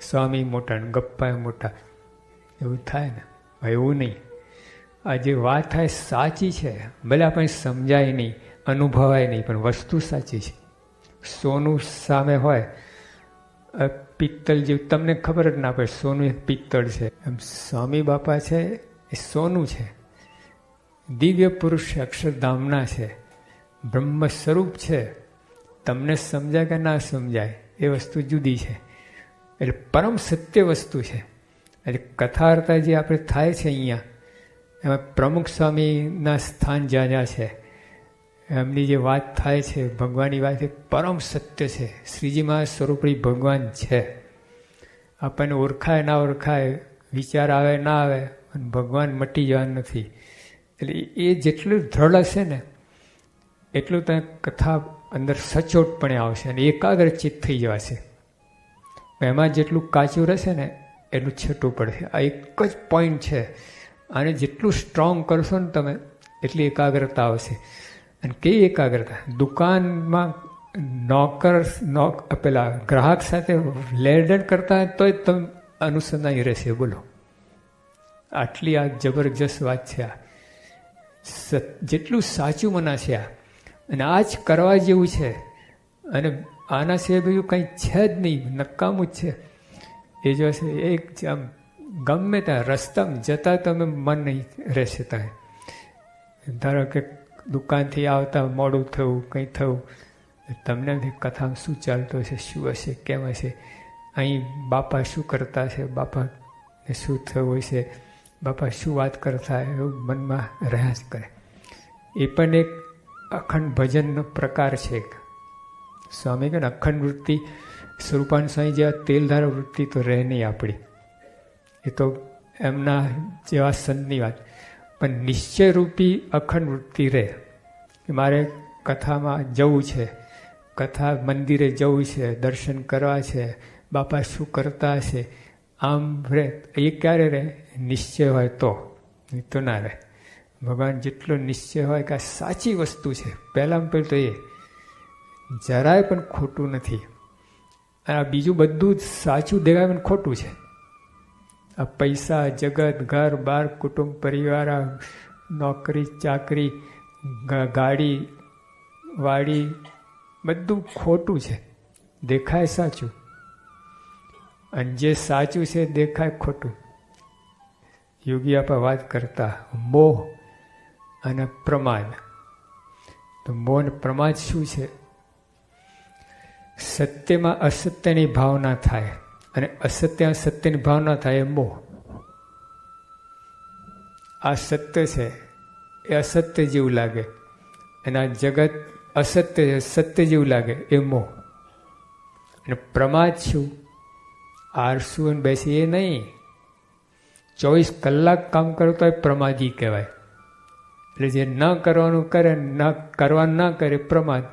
સ્વામી મોટા ને ગપ્પા મોટા, એવું થાય ને? એવું નહીં. આ જે વાત થાય સાચી છે, ભલે આપણને સમજાય નહીં, અનુભવાય નહીં, પણ વસ્તુ સાચી છે. સોનું સામે હોય, પિત્તળ જેવું તમને ખબર જ ના પડે સોનું એક પિત્તળ છે. એમ સ્વામી બાપા છે એ સોનું છે, દિવ્ય પુરુષ અક્ષરધામના છે, બ્રહ્મ સ્વરૂપ છે. તમને સમજાય કે ના સમજાય એ વસ્તુ જુદી છે, એટલે પરમ સત્ય વસ્તુ છે. એટલે કથા વાર્તા જે આપણે થાય છે અહીંયા, એમાં પ્રમુખ સ્વામીના સ્થાન જ્યાં જ્યાં છે, એમની જે વાત થાય છે ભગવાનની વાત, એ પરમ સત્ય છે. શ્રીજી મહારાજ સ્વરૂપી ભગવાન છે. આપણને ઓળખાય ના ઓળખાય, વિચાર આવે ના આવે, અને ભગવાન મટી જવાનું નથી. એટલે એ જેટલું દ્રઢ હશે ને એટલું ત્યાં કથા અંદર સચોટપણે આવશે અને એકાગ્રચિત થઈ જવાશે. એમાં જેટલું કાચું રહેશે ને એટલું છઠ્ઠું પડશે. આ એક જ પોઈન્ટ છે. આને જેટલું સ્ટ્રોંગ કરશો ને તમે એટલી એકાગ્રતા આવશે. અને કઈ એકાગ્રતા? દુકાનમાં પેલા ગ્રાહક સાથે લેણદેણ કરતા તોય તમે અનુસંધાન રહેશે. બોલો, આટલી આ જબરજસ્ત વાત છે. આ જેટલું સાચું મનાશે આ, અને આ જ કરવા જેવું છે. અને આના સિવાય બીજું કંઈ છે જ નહીં, નકામું જ છે. એ જો છે એક આમ ગમે ત્યાં રસ્તામાં જતા તમે મન નહીં રહેશે. તમે ધારો કે દુકાનથી આવતા મોડું થયું, કંઈ થયું, તમને કથામાં શું ચાલતું હશે, શું હશે, કેમ હશે, અહીં બાપા શું કરતા હશે, બાપાને શું થયું હશે, બાપા શું વાત કરતા, એવું મનમાં રહ્યા જ કરે. એ પણ એક અખંડ ભજનનો પ્રકાર છે. સ્વામી કહે ને અખંડ વૃત્તિ, સ્વરૂપાનંદ સ્વામી જેવા તેલધારા વૃત્તિ તો રહે નહીં આપણી. એ તો એમના જેવા સંતની વાત. પણ નિશ્ચયરૂપી અખંડ વૃત્તિ રહે કે મારે કથામાં જવું છે, કથા મંદિરે જવું છે, દર્શન કરવા છે, બાપા શું કરતા હશે, આમ રહે. એ ક્યારે રહે? નિશ્ચય હોય તો, નહીં તો ના રહે. ભગવાન જેટલો નિશ્ચય હોય કે આ સાચી વસ્તુ છે, પહેલાં પહેલું તો એ જરાય પણ ખોટું નથી. આ બીજું બધું જ સાચું દેખાય પણ ખોટું છે. આ પૈસા, જગત, ઘર બાર, કુટુંબ, પરિવાર, નોકરી ચાકરી, ગાડી વાડી, બધું ખોટું છે, દેખાય સાચું. અને જે સાચું છે દેખાય ખોટું. યોગી આપા વાત કરતા મોહ અને પ્રમાદ. તો મોહ અને પ્રમાદ શું છે? સત્યમાં અસત્યની ભાવના થાય અને અસત્યમાં સત્યની ભાવના થાય એ મોહ. આ સત્ય છે એ અસત્ય જેવું લાગે, અને આ જગત અસત્ય છે સત્ય જેવું લાગે, એ મોહ. અને પ્રમાદ શું? આળસુ અને બેસી એ નહીં. 24 કલાક કામ કરો તો એ પ્રમાદી કહેવાય. એટલે જે ન કરવાનું કરે, ન કરવાનું ના કરે, પ્રમાદ.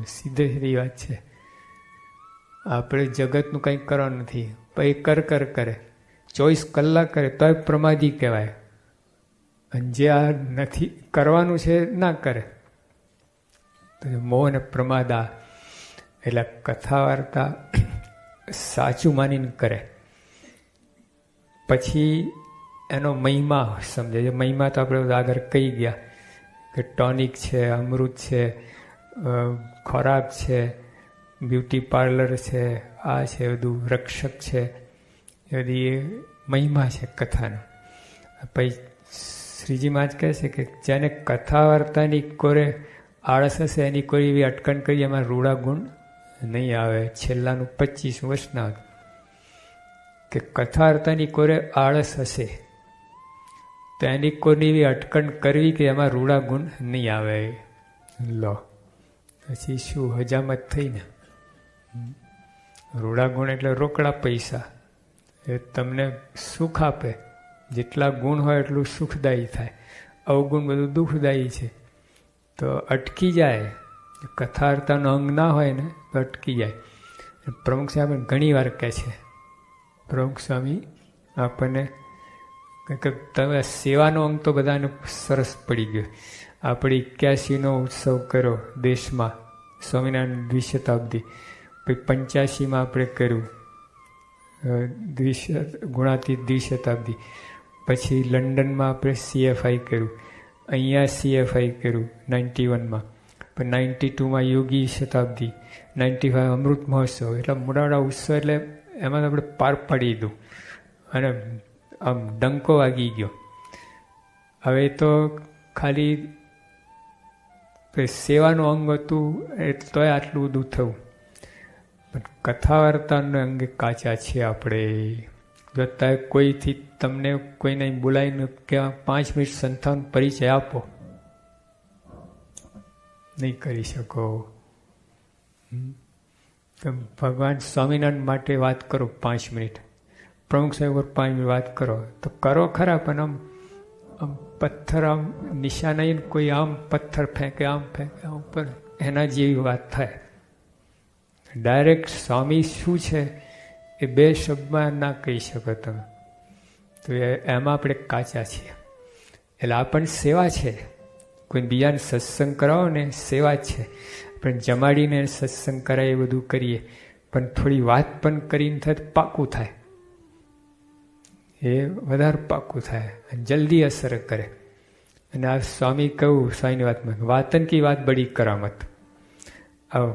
સીધે સીધી વાત છે. આપણે જગતનું કંઈ કરવાનું નથી, પછી કર કરે, 24 કલાક કરે તો એ પ્રમાદી કહેવાય. અને જે આ નથી કરવાનું છે ના કરે તો મોહ અને પ્રમાદ. આ એટલે કથા વાર્તા સાચું માનીને કરે. પછી એનો મહિમા સમજે. મહિમા તો આપણે આગળ કહી ગયા કે ટોનિક છે, અમૃત છે, ખોરાક છે, બ્યુટી પાર્લર છે, આ છે બધું, રક્ષક છે, એ બધી એ મહિમા છે કથાનો. પછી શ્રીજી મહારાજ કહે છે કે જેને કથા વાર્તાની કોરે આળસ હશે એની કોઈ એવી અટકણ કરી એમાં રૂડા ગુણ નહીં આવે. છેલ્લાનું 25 વર્ષના કે કથા વાર્તાની કોરે આળસ હશે તો એની કોઈની એવી અટકણ કરવી કે એમાં રૂડા ગુણ નહીં આવે. લો પછી શું હજામત થઈ ને. રૂડા ગુણ એટલે રોકડા પૈસા. એ તમને સુખ આપે, જેટલા ગુણ હોય એટલું સુખદાયી થાય. અવગુણ બધું દુઃખદાયી છે. તો અટકી જાય. કથા વાર્તાનો અંગ ના હોય ને તો અટકી જાય. પ્રમુખ સ્વામી ઘણી વાર કહે છે, પ્રમુખ સ્વામી આપણને કે તમે સેવાનો અંગ તો બધાને સરસ પડી ગયો. આપણે 81નો ઉત્સવ કર્યો દેશમાં, સ્વામિનારાયણ દ્વિશતાબ્દી. પછી 85માં આપણે કર્યું ગુણાતીત દ્વિશતાબ્દી. પછી લંડનમાં આપણે CFI કર્યું, અહીંયા CFI કર્યું 91માં. પછી 92માં યોગી શતાબ્દી, 95 અમૃત મહોત્સવ. એટલા મોટા ઉત્સવ એટલે એમાં આપણે પાર પાડી દીધું અને આમ ડંકો વાગી ગયો. હવે તો ખાલી સેવાનું અંગ હતું તોય આટલું બધું થયું. પણ કથા વાર્તાના અંગે કાચા છીએ આપણે. જો કોઈથી તમને કોઈને બોલાવીને કે 5 મિનિટ સંતનો પરિચય આપો, નહીં કરી શકો. ભગવાન સ્વામિનારાયણ માટે વાત કરો 5 મિનિટ, પ્રમુખ સાહેબ 5 મિનિટ વાત કરો તો કરો ખરા, પણ આમ પથ્થર આમ નિશાન કોઈ આમ પથ્થર ફેંકે, આમ ફેંકે, આમ પર એના જેવી વાત થાય. ડાયરેક્ટ સ્વામી શું છે એ 2 શબ્દમાં ના કહી શકો તમે. તો એમાં આપણે કાચા છીએ. એટલે આ પણ સેવા છે. કોઈ બીજાને સત્સંગ કરાવો ને સેવા જ છે. પણ જમાડીને સત્સંગ કરાય એ બધું કરીએ, પણ થોડી વાત પણ કરીને થાય તો પાકું થાય, એ વધારે પાકું થાય અને જલ્દી અસર કરે. અને આ સ્વામી કહ્યું સ્વામીની વાતમાં, વાતન કી વાત બડી કરામત. આ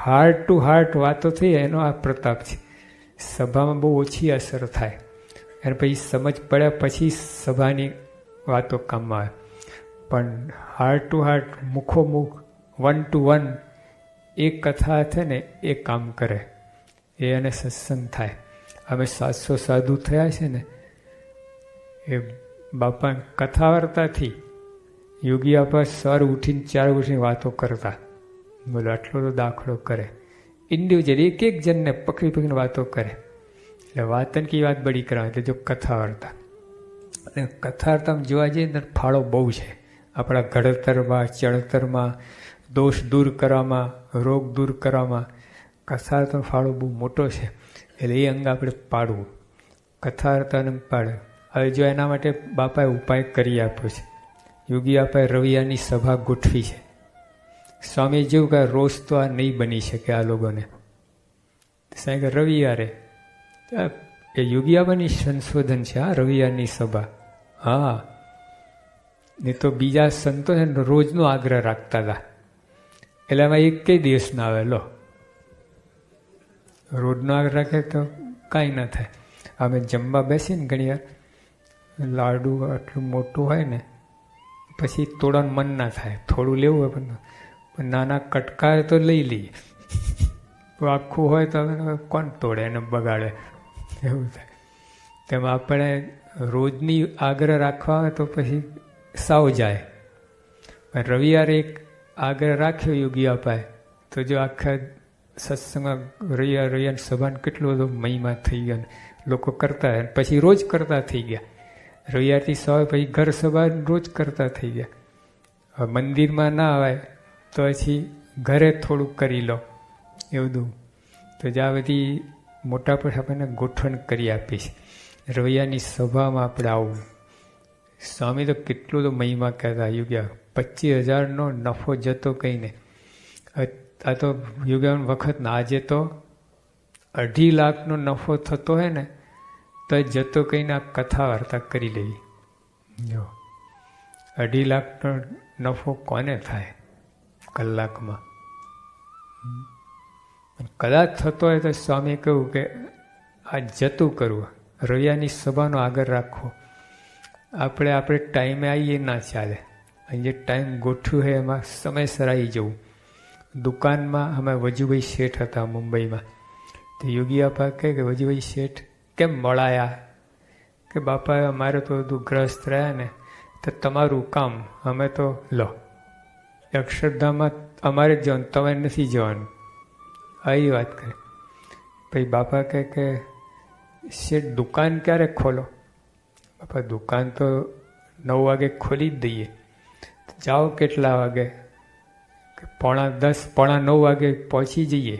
હાર્ટ ટુ હાર્ટ વાતો થઈ એનો આ પ્રતાપ છે. સભામાં બહુ ઓછી અસર થાય અને પછી સમજ પડ્યા પછી સભાની વાતો કામમાં આવે. પણ હાર્ટ ટુ હાર્ટ, મુખોમુખ, 1 to 1 એ કથા છે ને એ કામ કરે, એ અને સત્સંગ થાય. અમે 700 સાધુ થયા છે ને એ બાપા કથા વાર્તાથી યોગી આપા સર ઉઠીને 4 ઉઠીને વાતો કરતા. બોલો આટલો તો દાખલો કરે. ઇન્ડિવિજ્યુઅલ એક એક જણને પકડી પકડીને વાતો કરે. એટલે વાતન કી વાત બડી કરાવે. એટલે જો કથા વાર્તા, અને કથા વાર્તામાં જોવા જઈએ તો ફાળો બહુ છે આપણા ઘડતરમાં, ચણતરમાં, દોષ દૂર કરવામાં, રોગ દૂર કરવામાં. કથા વાર્તાનો ફાળો બહુ મોટો છે. એટલે એ અંગ આપણે પાડવું, કથા વાર્તાને પાડે. હવે જો એના માટે બાપાએ ઉપાય કરી આપ્યો છે. યોગી બાપાએ રવિવારની સભા ગોઠવી છે. સ્વામી જેવું કે રોજ તો આ નહીં બની શકે આ લોકોને. સાહેબ રવિવારે એ યોગી બાપાની સંશોધન છે આ રવિવારની સભા. હા, નહીં તો બીજા સંતો છે ને રોજનો આગ્રહ રાખતા હતા. એટલે એમાં એક કઈ દિવસ ના આવે. લો રોજનો આગ્રહ રાખે તો કાંઈ ન થાય. અમે જમવા બેસીએ ને ઘણી વાર લાડુ આટલું મોટું હોય ને પછી તોડવાનું મન ના થાય. થોડું લેવું હોય પણ નાના કટકા તો લઈ લઈએ. આખું હોય તો કોણ તોડે એને બગાડે, એવું થાય. તેમાં આપણે રોજની આગ્રહ રાખવા હોય તો પછી સાવ જાય. રવિવારે એક આગ્રહ રાખ્યો યોગી અપાય તો જો આખા સત્સંગમાં રવિવારની સભાને કેટલો બધો મહિમા થઈ ગયો. લોકો કરતા પછી રોજ કરતા થઈ ગયા. રવિવારથી સવારે પછી ઘર સભા રોજ કરતા થઈ ગયા. હવે મંદિરમાં ના આવે તો પછી ઘરે થોડુંક કરી લો એ બધું. તો જ આ બધી મોટા પર આપણને ગોઠવણ કરી આપી છે. રવિવારની સભામાં આપણે આવવું. સ્વામી તો કેટલું તો મહિમા કહેતા યુગ્યા. 25,000નો નફો જતો કહીને. આ તો યુગ્યા વખત ના, આજે તો 2.5 લાખનો નફો થતો હોય ને તો જતો કહીને આ કથા વાર્તા કરી લેવી. જો 2.5 લાખનો નફો કોને થાય કલાકમાં? કદાચ થતો હોય તો સ્વામી કહ્યું કે આ જતું કરવું, રવિવારની સભાનો આગળ રાખવો. આપણે ટાઈમે આવીએ ના ચાલે. અહીં જે ટાઈમ ગોઠવ્યું હોય એમાં સમયસર આવી જવું. દુકાનમાં અમે વજુભાઈ શેઠ હતા મુંબઈમાં. તો યોગી બાપા કહે કે વજુભાઈ શેઠ કેમ મળાયા? કે બાપા અમારે તો બધું ગ્રસ્ત રહ્યા ને તો તમારું કામ, અમે તો લો અક્ષરધામમાં અમારે જ જવાનું, તમે નથી જવાનું. આવી વાત કરે. પછી બાપા કહે કે શેઠ દુકાન ક્યારે ખોલો? બાપા દુકાન તો 9 વાગે ખોલી જ દઈએ. જાઓ કેટલા વાગે? 9:45, 9 વાગે પહોંચી જઈએ.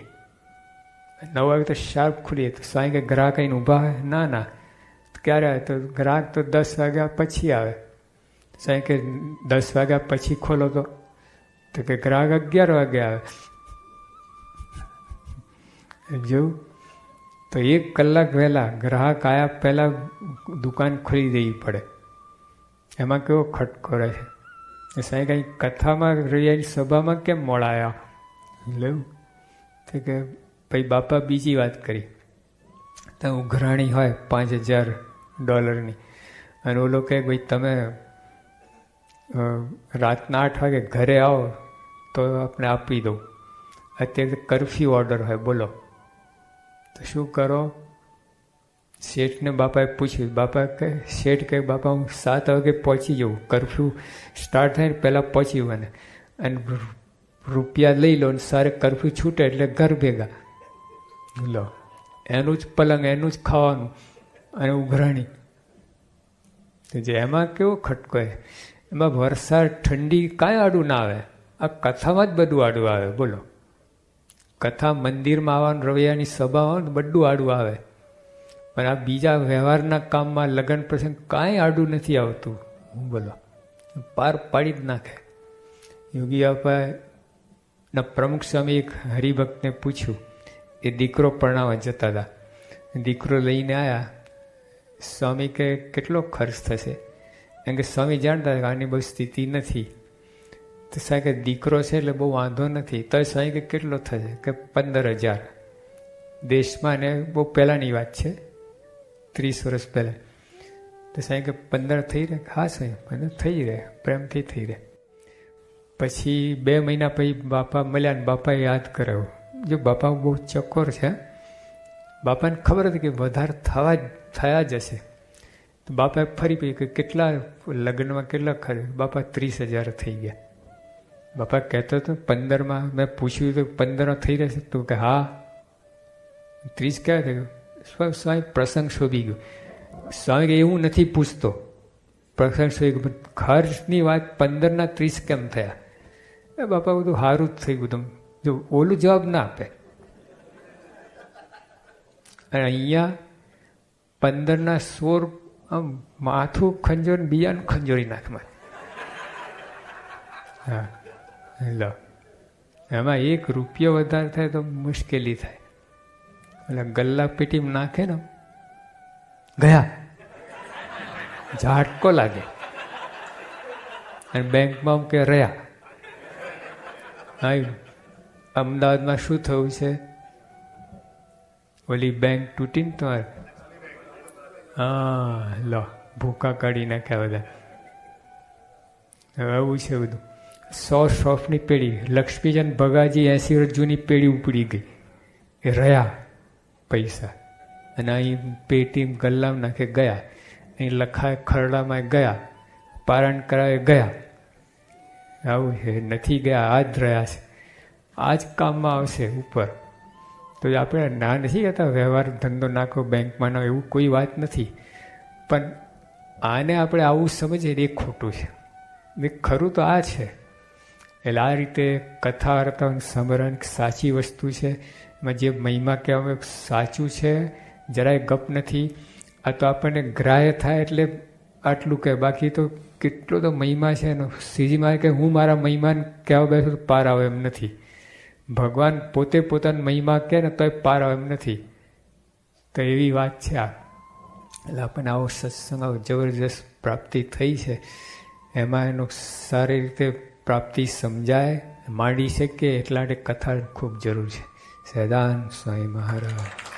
9 વાગે તો શાર્પ ખુલીએ. તો સાંઈ કે ગ્રાહક આવીને ઊભા હોય? ના ક્યારે આવે? તો ગ્રાહક તો 10 વાગ્યા પછી આવે. સાંઈ કે 10 વાગ્યા પછી ખોલો તો કે ગ્રાહક 11 વાગે આવે. જોયું તો 1 કલાક વહેલા ગ્રાહક આવ્યા પહેલાં દુકાન ખોલી દેવી પડે. એમાં કેવો ખટકો રહે છે. સાંઈ કંઈ કથામાં રવિવારની સભામાં કેમ મોડાયા લેવું? તો કે ભાઈ બાપા બીજી વાત કરી. તો ઉઘરાણી હોય $5,000 અને ઓલો કહે ભાઈ તમે રાતના 8 વાગે ઘરે આવો તો આપણે આપી દઉં. અત્યારે કર્ફ્યુ ઓર્ડર હોય, બોલો તો શું કરો? શેઠને બાપાએ પૂછ્યું. બાપા કહે, શેઠ કહે બાપા હું 7 વાગે પહોંચી જાઉં, કર્ફ્યુ સ્ટાર્ટ થાય ને પહેલાં પહોંચી મને અને રૂપિયા લઈ લો ને સારે કર્ફ્યુ છૂટે એટલે ઘર ભેગા લો. એનું જ પલંગ, એનું જ ખાવાનું અને ઉઘરાણી. તો જે એમાં કેવો ખટકો હોય. એમાં વરસાદ ઠંડી કાંઈ આડું ના આવે. આ કથામાં જ બધું આડું આવે. બોલો કથા મંદિરમાં આવવાનું, રવિવારની સભા હોય ને બધું આડું આવે. પણ આ બીજા વ્યવહારના કામમાં લગ્ન પ્રસંગ કાંઈ આડું નથી આવતું. હું બોલો પાર પાડી જ નાખે. યોગી બાપાના પ્રમુખ સ્વામી એક હરિભક્તને પૂછ્યું, એ દીકરો પરણાવવા જતા હતા. દીકરો લઈને આવ્યા. સ્વામી કે કેટલો ખર્ચ થશે? એમ કે સ્વામી જાણતા કે આની બહુ સ્થિતિ નથી. તો સાહેબ કે દીકરો છે એટલે બહુ વાંધો નથી. તો સ્વામી કે કેટલો થશે? કે 15,000. દેશમાં ને બહુ પહેલાંની વાત છે, 30 વર્ષ પહેલાં. તો સાહેબ કે 15 થઈ રહે? હા સાહેબ 15 થઈ રહે, પ્રેમથી થઈ રહે. પછી 2 મહિના પછી બાપા મળ્યા ને બાપાએ યાદ કરાવ્યું. જો બાપા બહુ ચકોર છે, બાપાને ખબર હતી કે વધારે થયા જ હશે. તો બાપાએ ફરી કહ્યું કે કેટલા લગ્નમાં કેટલા ખર્ચ? બાપા 30,000 થઈ ગયા. બાપા કહેતો હતો 15માં મેં પૂછ્યું તો 15 થઈ રહેશે? તો કે હા. 30 ક્યાં થયું? સ્વામી પ્રસંગ શોભી ગયો. સ્વામી કે એવું નથી પૂછતો, પ્રસંગ શોભી ગયો, ખર્ચની વાત 15ના 30 કેમ થયા? એ બાપા બધું સારું જ થઈ ગયું. તમે જો ઓલું જવાબ ના આપે. અને અહીંયા 15ના 16 આમ માથું ખંજોર બીજાનું ખંજોરી નાખમાં. હા લો, એમાં 1 રૂપિયો વધારે થાય તો મુશ્કેલી થાય. એટલે ગલ્લા પેટીમાં નાખે ને ગયા ઝાટકો લાગે. અને બેંકમાં કે રહ્યા. હા, અમદાવાદમાં શું થયું છે? ઓલી બેંક તૂટીને તમારે હા લો ભૂકા કાઢી નાખ્યા બધા. હવે આવું છે બધું. 100 શોફની પેઢી, લક્ષ્મીચંદ ભગાજી 80 વર્ષ જૂની પેઢી ઉપડી ગઈ. એ રહ્યા પૈસા અને અહીં પેટી ગલ્લામાં નાખે ગયા, અહીં લખાય ખરડામાં ગયા, પારણ કરાવે ગયા. આવું છે, નથી ગયા, આ જ રહ્યા છે. આ જ કામમાં આવશે ઉપર. તો આપણે ના નથી કહેતા વ્યવહાર ધંધો નાખો બેંકમાં ના, એવું કોઈ વાત નથી. પણ આને આપણે આવું સમજીએ એ ખોટું છે. ખરું તો આ છે. એટલે આ રીતે કથા વાર્તા સમરણ સાચી વસ્તુ છે. એમાં જે મહિમા કહેવામાં સાચું છે, જરાય ગપ નથી. આ તો આપણને ગ્રાહ્ય થાય એટલે આટલું કહે, બાકી તો કેટલો તો મહિમા છે એનો. સીધીમાં કે હું મારા મહિમાને કહેવા બેસું તો પાર આવે એમ નથી. ભગવાન પોતે પોતાની મહિમા કહે ને તોય પાર આવે એમ નથી. તો એવી વાત છે આ. એટલે આપણને આવો સત્સંગ આવો જબરજસ્ત પ્રાપ્તિ થઈ છે. એમાં એનો સારી રીતે પ્રાપ્તિ સમજાય માંડી શકે એટલા માટે કથા ખૂબ જરૂર છે. સદાન સ્વામી મહારાજ.